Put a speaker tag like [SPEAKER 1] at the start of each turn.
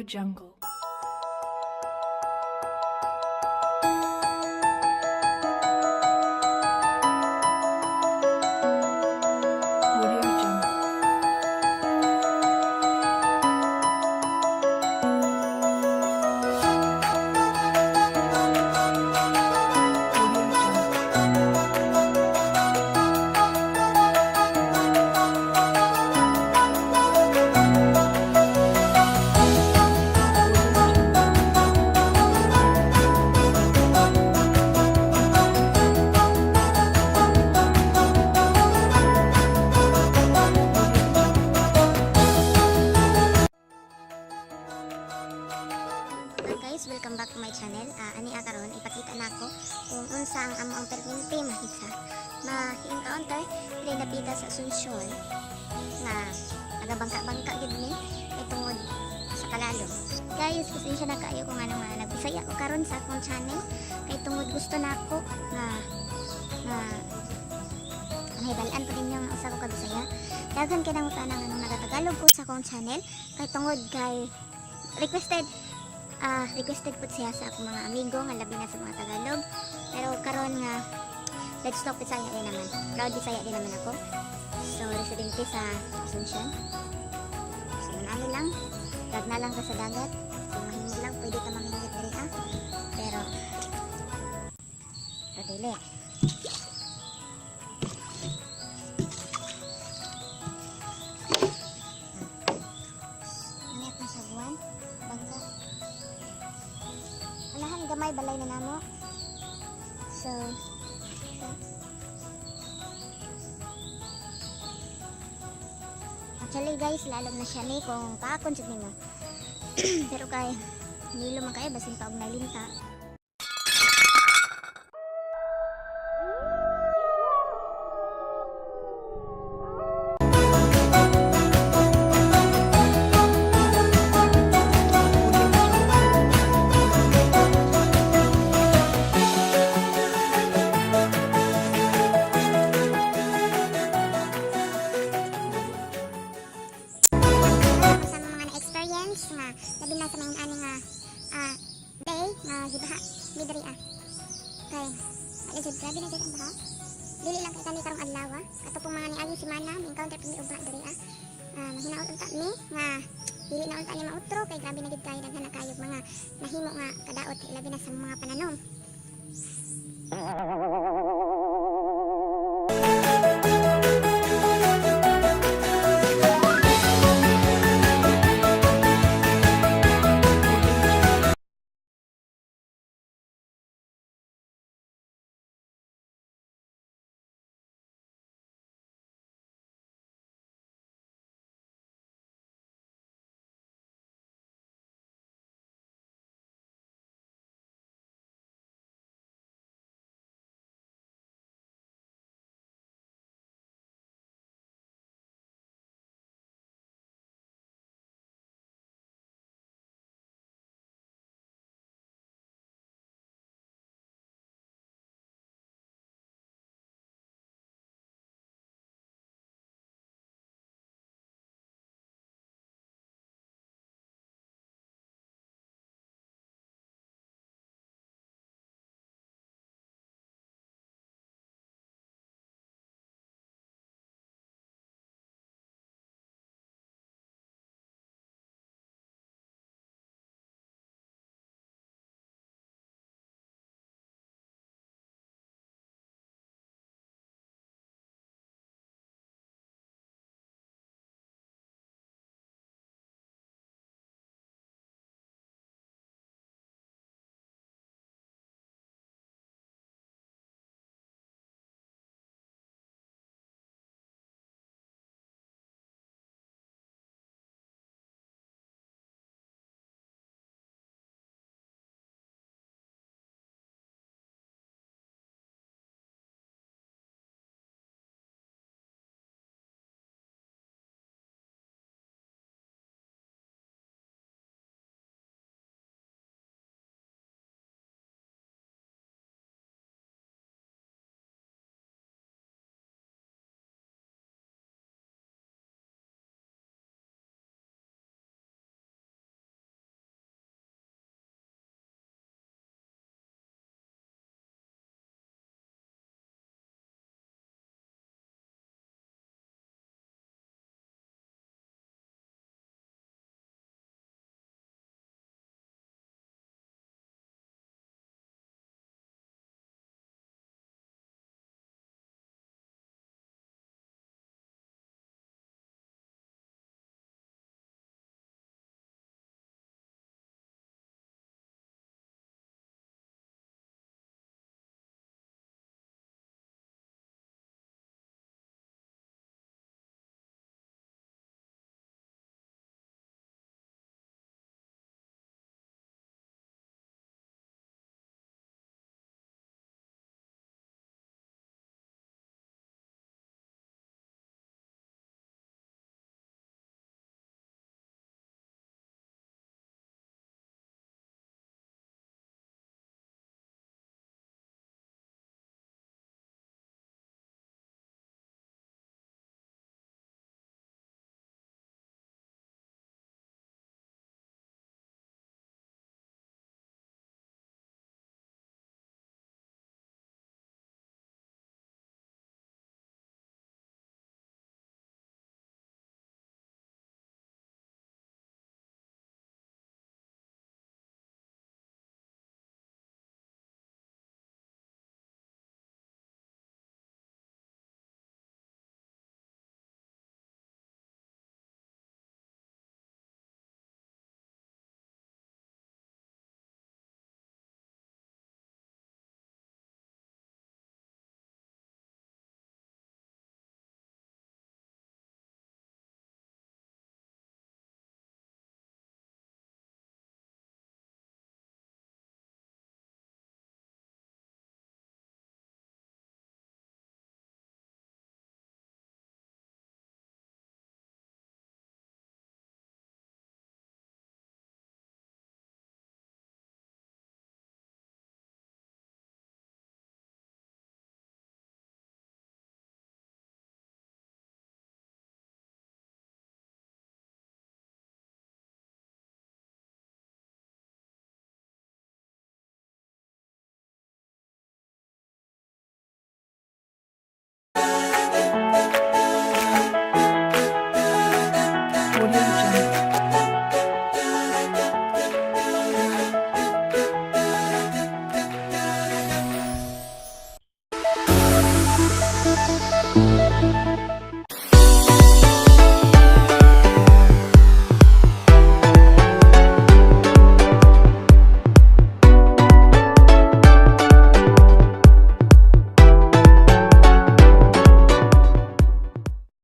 [SPEAKER 1] Jungle. Audio Jungle. Audio Jungle.
[SPEAKER 2] Guys, welcome back to my channel. Ani karon ipakita nako kung unsa ang amo ang perminti ma-encounter diri napita sa Asunsyon nga nagabangka-bangka gid ni kay tungod sa kalalom. Guys, pasensya na kayo kung ano nga nagbisaya ko karon sa akong channel kay tungod gusto nako nga mahibalaan po ninyo nga usa ko ka Bisaya. Daghan kay nang tanang anong nagatagalog ko sa akong channel kay tungod kay requested po siya sa akong mga amigo nga labi na sa mga Tagalog, pero karon nga let's talk Bisaya din naman, proud Bisaya din naman ako. So residente sa Asunsyon, so ano lang dag na lang ka sa dagat, so mahimo lang pwede ka manginit diri pero dili ingat na sa buwan bangka. Anahan gamay balay na namo. So actually guys, lalom na siya ni kung paakon jud nimo. Pero kay nilo man kay basin pa og nalinta. Sa mga na-experience nga labi na sa main ani nga day nga gibaha ni diri kay ali jud grabe na jud ang baha, dili lang kay kani karong adlaw ato pong mga niagi semana encounter pang uba diri mahinaot unta ni nga dili na unta ni mautro kay grabe na gid kay daghan na kayog mga nahimo nga kadaot labi na sa mga pananom.